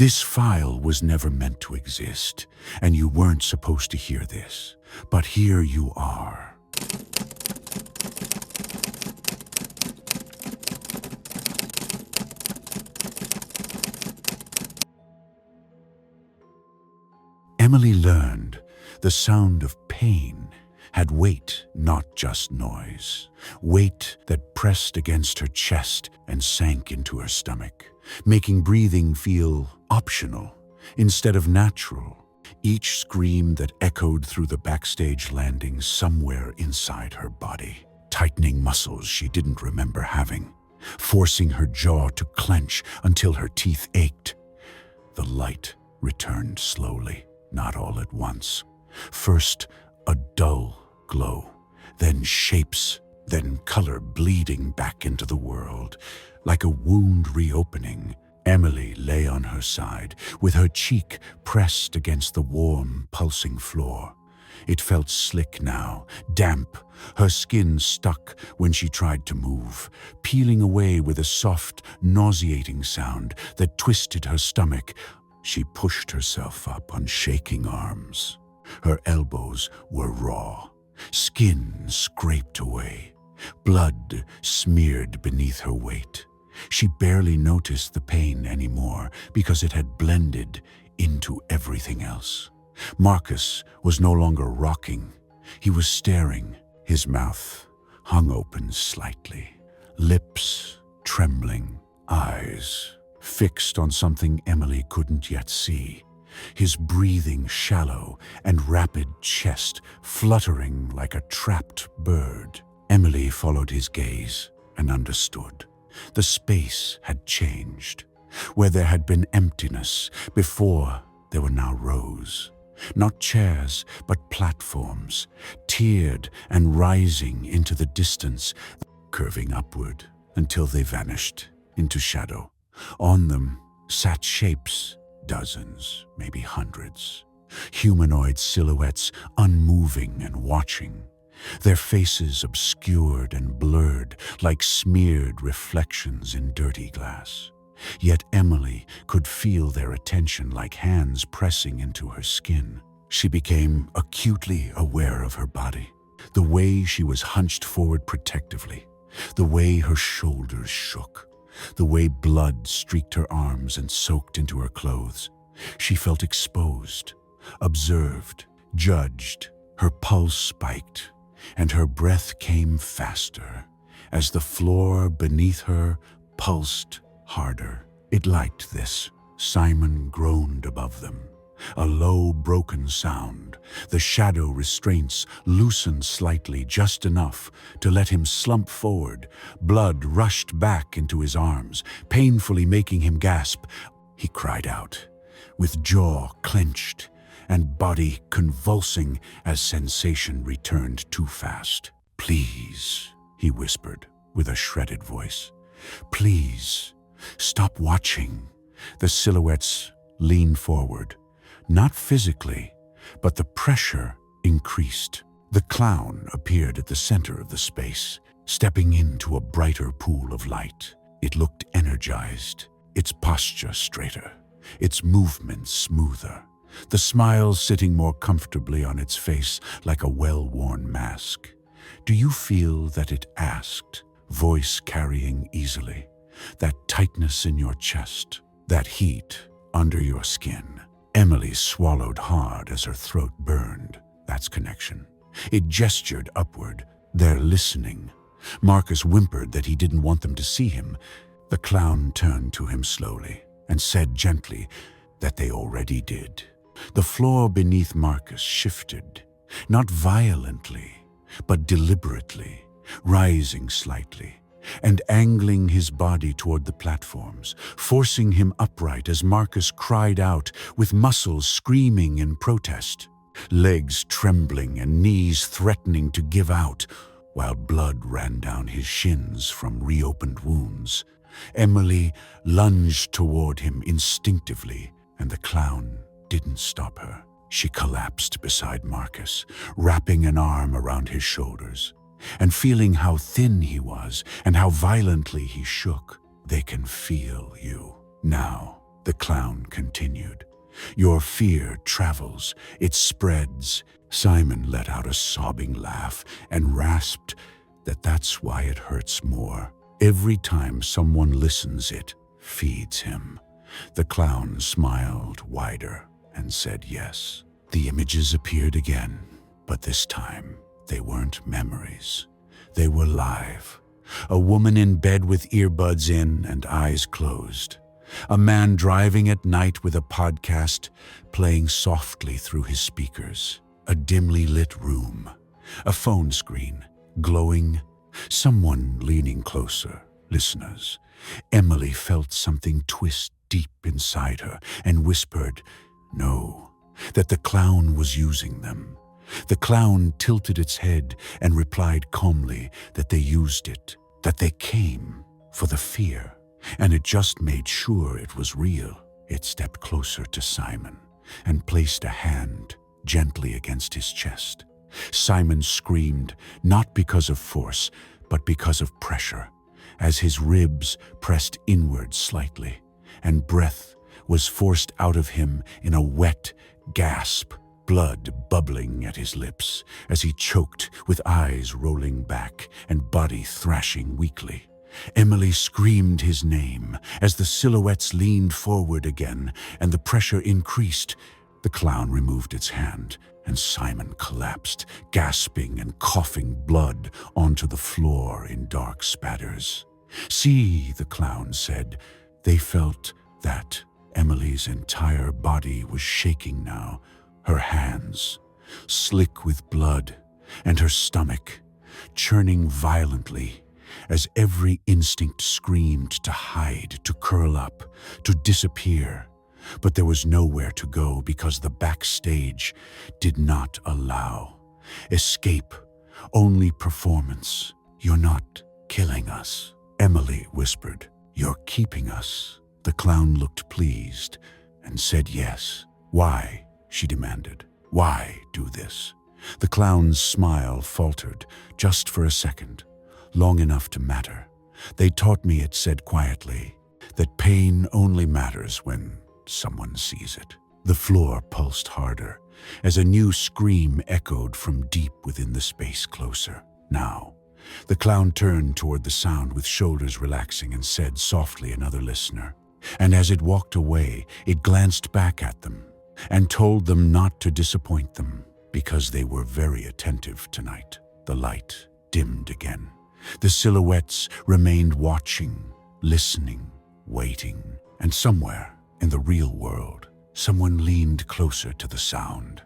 This file was never meant to exist, and you weren't supposed to hear this. But here you are. Emily learned the sound of pain had weight, not just noise. Weight that pressed against her chest and sank into her stomach, making breathing feel optional instead of natural. Each scream that echoed through the backstage landing somewhere inside her body, tightening muscles she didn't remember having, forcing her jaw to clench until her teeth ached. The light returned slowly, not all at once. First, a dull glow, then shapes, then color bleeding back into the world. Like a wound reopening, Emily lay on her side, with her cheek pressed against the warm, pulsing floor. It felt slick now, damp, her skin stuck when she tried to move, peeling away with a soft, nauseating sound that twisted her stomach. She pushed herself up on shaking arms. Her elbows were raw, skin scraped away, blood smeared beneath her weight. She barely noticed the pain anymore because it had blended into everything else. Marcus was no longer rocking. He was staring, his mouth hung open slightly, lips trembling, eyes fixed on something Emily couldn't yet see. His breathing shallow and rapid chest fluttering like a trapped bird. Emily followed his gaze and understood. The space had changed. Where there had been emptiness before, there were now rows. Not chairs, but platforms, tiered and rising into the distance, curving upward until they vanished into shadow. On them sat shapes, dozens, maybe hundreds. Humanoid silhouettes, unmoving and watching. Their faces obscured and blurred like smeared reflections in dirty glass. Yet Emily could feel their attention like hands pressing into her skin. She became acutely aware of her body, the way she was hunched forward protectively, the way her shoulders shook, the way blood streaked her arms and soaked into her clothes. She felt exposed, observed, judged. Her pulse spiked, and her breath came faster as the floor beneath her pulsed harder. It liked this. Simon groaned above them, a low, broken sound. The shadow restraints loosened slightly, just enough to let him slump forward. Blood rushed back into his arms, painfully making him gasp. He cried out, with jaw clenched and body convulsing as sensation returned too fast. "Please," he whispered with a shredded voice. "Please, stop watching." The silhouettes leaned forward, not physically, but the pressure increased. The clown appeared at the center of the space, stepping into a brighter pool of light. It looked energized, its posture straighter, its movements smoother, the smile sitting more comfortably on its face like a well-worn mask. "Do you feel that?" it asked, voice carrying easily. "That tightness in your chest, that heat under your skin?" Emily swallowed hard as her throat burned. That's connection. It gestured upward. They're listening. Marcus whimpered that he didn't want them to see him. The clown turned to him slowly and said gently that they already did. The floor beneath Marcus shifted, not violently, but deliberately, rising slightly and angling his body toward the platforms, forcing him upright as Marcus cried out, with muscles screaming in protest, legs trembling and knees threatening to give out, while blood ran down his shins from reopened wounds. Emily lunged toward him instinctively, and the clown didn't stop her. She collapsed beside Marcus, wrapping an arm around his shoulders, and feeling how thin he was and how violently he shook. "They can feel you now," The clown continued. Your fear travels, it spreads. Simon let out a sobbing laugh and rasped that that's why it hurts more. Every time someone listens, it feeds him. The clown smiled wider and said yes. The images appeared again, but this time they weren't memories. They were live. A woman in bed with earbuds in and eyes closed. A man driving at night with a podcast playing softly through his speakers. A dimly lit room. A phone screen, glowing. Someone leaning closer. Listeners. Emily felt something twist deep inside her and whispered, no, that the clown was using them. The clown tilted its head and replied calmly that they used it, that they came for the fear, and it just made sure it was real. It stepped closer to Simon and placed a hand gently against his chest. Simon screamed, not because of force, but because of pressure, as his ribs pressed inward slightly, and breath was forced out of him in a wet gasp, blood bubbling at his lips as he choked with eyes rolling back and body thrashing weakly. Emily screamed his name as the silhouettes leaned forward again and the pressure increased. The clown removed its hand and Simon collapsed, gasping and coughing blood onto the floor in dark spatters. See, the clown said. They felt that Emily's entire body was shaking now, her hands slick with blood, and her stomach churning violently as every instinct screamed to hide, to curl up, to disappear. But there was nowhere to go because the backstage did not allow escape, only performance. You're not killing us, Emily whispered. You're keeping us. The clown looked pleased and said yes. Why? She demanded. Why do this? The clown's smile faltered just for a second, long enough to matter. They taught me, it said quietly, that pain only matters when someone sees it. The floor pulsed harder as a new scream echoed from deep within the space closer. Now, the clown turned toward the sound with shoulders relaxing and said softly, another listener. And as it walked away, it glanced back at them and told them not to disappoint them because they were very attentive tonight. The light dimmed again. The silhouettes remained watching, listening, waiting, and somewhere in the real world, someone leaned closer to the sound.